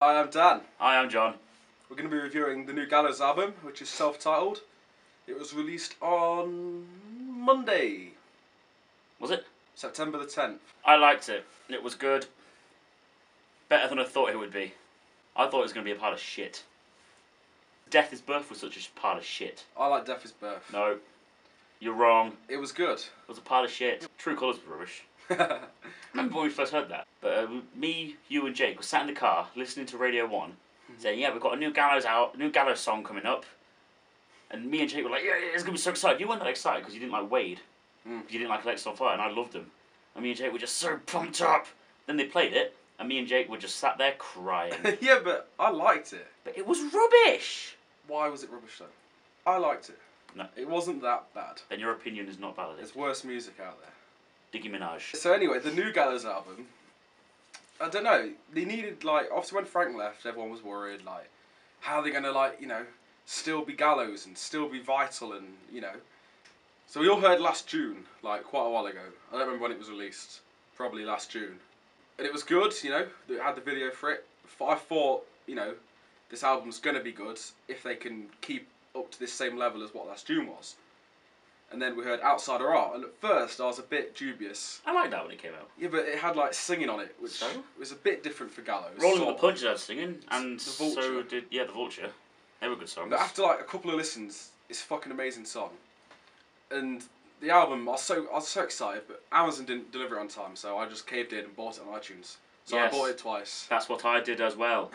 Hi, I'm Dan. Hi, I'm John. We're going to be reviewing the new Gallows album, which is self-titled. It was released on Monday. Was it? September the 10th. I liked it. It was good. Better than I thought it would be. I thought it was going to be a pile of shit. Death is Birth was such a pile of shit. I like Death is Birth. No. You're wrong. It was good. It was a pile of shit. True Colours was rubbish. Remember when we first heard that? But me, you and Jake were sat in the car listening to Radio 1 saying, yeah, we've got a new Gallows song coming up. And me and Jake were like, yeah, it's going to be so excited. You weren't that excited because you didn't like Wade. You didn't like Alexis on Fire, and I loved them. And me and Jake were just so pumped up. Then they played it, and me and Jake were just sat there crying. Yeah, but I liked it. But it was rubbish! Why was it rubbish though? I liked it. No. It wasn't that bad. Then your opinion is not valid. There's worse music out there. Nicki Minaj. So anyway, the new Gallows album, I don't know, they needed, like, obviously when Frank left, everyone was worried, like, how are they going to, like, you know, still be Gallows and still be vital and, you know. So we all heard last June, like, quite a while ago. I don't remember when it was released. Probably last June. And it was good, you know, they had the video for it. I thought, you know, this album's going to be good if they can keep up to this same level as what last June was. And then we heard Outsider Art, and at first I was a bit dubious. I liked that when it came out. Yeah, but it had like singing on it, which was a bit different for Gallows. Rolling with the Punches had singing, and The Vulture. so did, the Vulture. They were good songs. But after like a couple of listens, it's a fucking amazing song. And the album, I was so excited, but Amazon didn't deliver it on time, so I just caved in and bought it on iTunes. So yes, I bought it twice. That's what I did as well.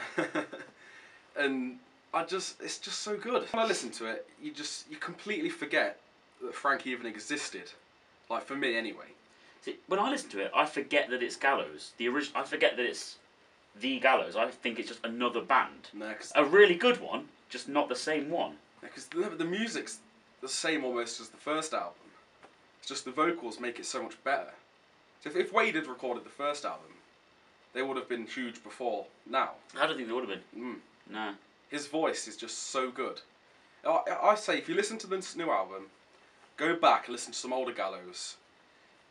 And it's just so good. When I listen to it, you completely forget that Frank even existed. Like, for me anyway. See, when I listen to it, I forget that it's Gallows. I forget that it's the Gallows. I think it's just another band. No, cause a really good one, just not the same one. Because the music's the same almost as the first album. It's just the vocals make it so much better. So if Wade had recorded the first album, they would have been huge before now. I don't think they would have been. No. His voice is just so good. I say, if you listen to this new album, go back and listen to some older Gallows.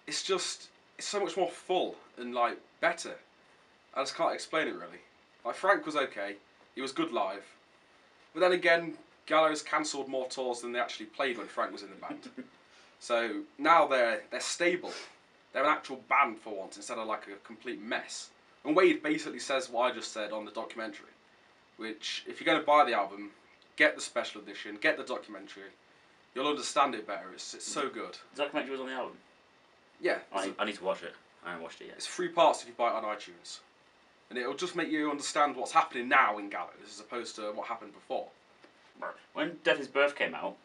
It's so much more full and, like, better. I just can't explain it, really. Like, Frank was okay. He was good live. But then again, Gallows cancelled more tours than they actually played when Frank was in the band. So now they're stable. They're an actual band for once, instead of, like, a complete mess. And Wade basically says what I just said on the documentary. Which, if you're going to buy the album, get the special edition, get the documentary. You'll understand it better. It's so good. The documentary was on the album? Yeah. I need to watch it. I haven't watched it yet. It's 3 parts if you buy it on iTunes. And it'll just make you understand what's happening now in Gallows as opposed to what happened before. When Death is Birth came out,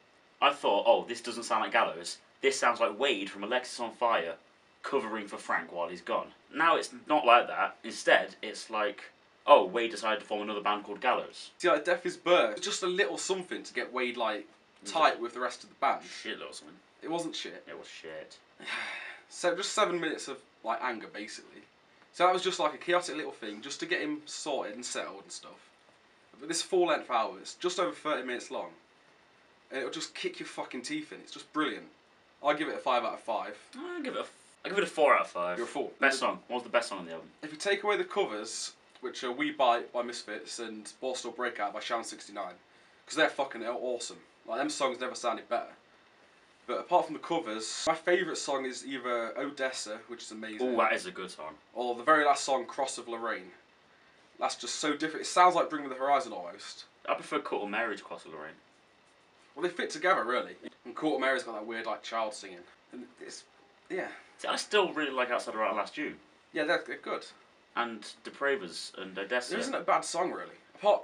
I thought, oh, this doesn't sound like Gallows. This sounds like Wade from Alexis on Fire covering for Frank while he's gone. Now it's not like that. Instead, it's like, oh, Wade decided to form another band called Gallows. See, like, Death is Birth, just a little something to get Wade, like, tight with the rest of the band. Shit or something. It wasn't shit. It was shit. So just 7 minutes of, like, anger, basically. So that was just like a chaotic little thing, just to get him sorted and settled and stuff. But this full-length album, it's just over 30 minutes long. And it'll just kick your fucking teeth in. It's just brilliant. I give it a 5 out of 5. I give it a 4 out of 5. You're a 4. Best song. What was the best song on the album? If you take away the covers, which are We Bite by Misfits and Ball Still Breakout by Sharon 69, because they're fucking awesome. Like, them songs never sounded better. But apart from the covers, my favourite song is either Odessa, which is amazing. Oh, that is a good song. Or the very last song, Cross of Lorraine. That's just so different. It sounds like Bring Me the Horizon almost. I prefer Court of Mary to Cross of Lorraine. Well, they fit together, really. And Court of Mary's got that weird, like, child singing. And it's, yeah. See, I still really like Outside Right Last June. Yeah, they're good. And Depravers and Odessa. There isn't a bad song, really.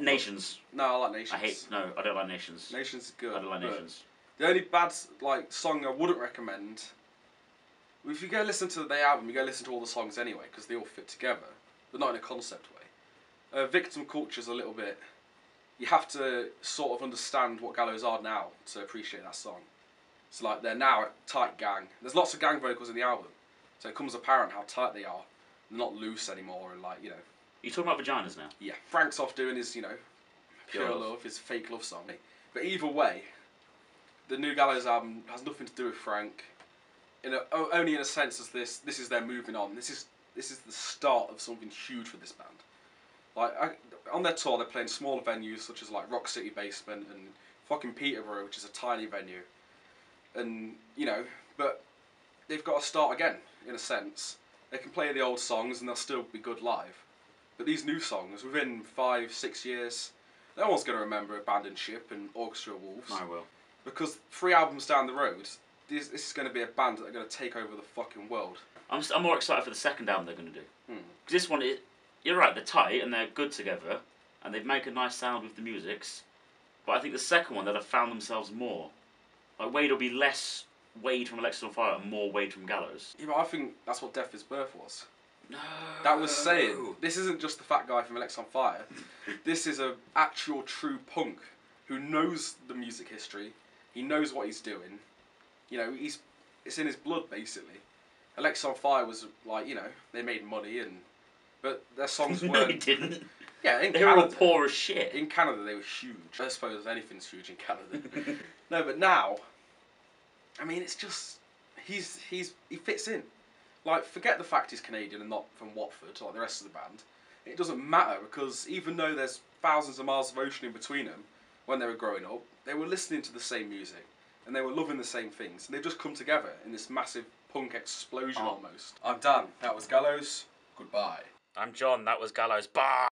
Nations. No, I like Nations. I don't like Nations. Nations is good. I don't like Nations. The only bad, like, song I wouldn't recommend, if you go listen to the album, you go listen to all the songs anyway, because they all fit together, but not in a concept way. Victim Culture's a little bit, you have to sort of understand what Gallows are now to appreciate that song. So, like, they're now a tight gang. There's lots of gang vocals in the album, so it becomes apparent how tight they are. They're not loose anymore, and, like, you know. Are you talking about vaginas now? Yeah. Frank's off doing his, you know, Pure Love, his fake love song. But either way, the new Gallows album has nothing to do with Frank. Only in a sense as this is their moving on. This is the start of something huge for this band. Like on their tour, they're playing smaller venues such as like Rock City Basement and fucking Peterborough, which is a tiny venue. And you know, but they've got to start again in a sense. They can play the old songs and they'll still be good live. But these new songs, within 5-6 years, no one's going to remember Abandoned Ship and Orchestra Wolves. I will. Because 3 albums down the road, this is going to be a band that are going to take over the fucking world. I'm more excited for the second album they're going to do. Hmm. Because this one, you're right, they're tight and they're good together, and they make a nice sound with the musics. But I think the second one, they'll have found themselves more. Like Wade will be less Wade from Alexis on Fire and more Wade from Gallows. Yeah, but I think that's what Death is Birth was. No. That was saying, this isn't just the fat guy from Alexis on Fire. This is a actual true punk who knows the music history. He knows what he's doing. You know, it's in his blood basically. Alexis on Fire was like, you know, they made money but their songs weren't. No, they didn't. Yeah, in They Canada, were all poor as shit. in Canada they were huge. I suppose anything's huge in Canada. No, but now, I mean, it's just he fits in. Like, forget the fact he's Canadian and not from Watford like the rest of the band. It doesn't matter because even though there's thousands of miles of ocean in between them, when they were growing up, they were listening to the same music and they were loving the same things. And they've just come together in this massive punk explosion almost. I'm Dan. That was Gallows. Goodbye. I'm John. That was Gallows. Bye.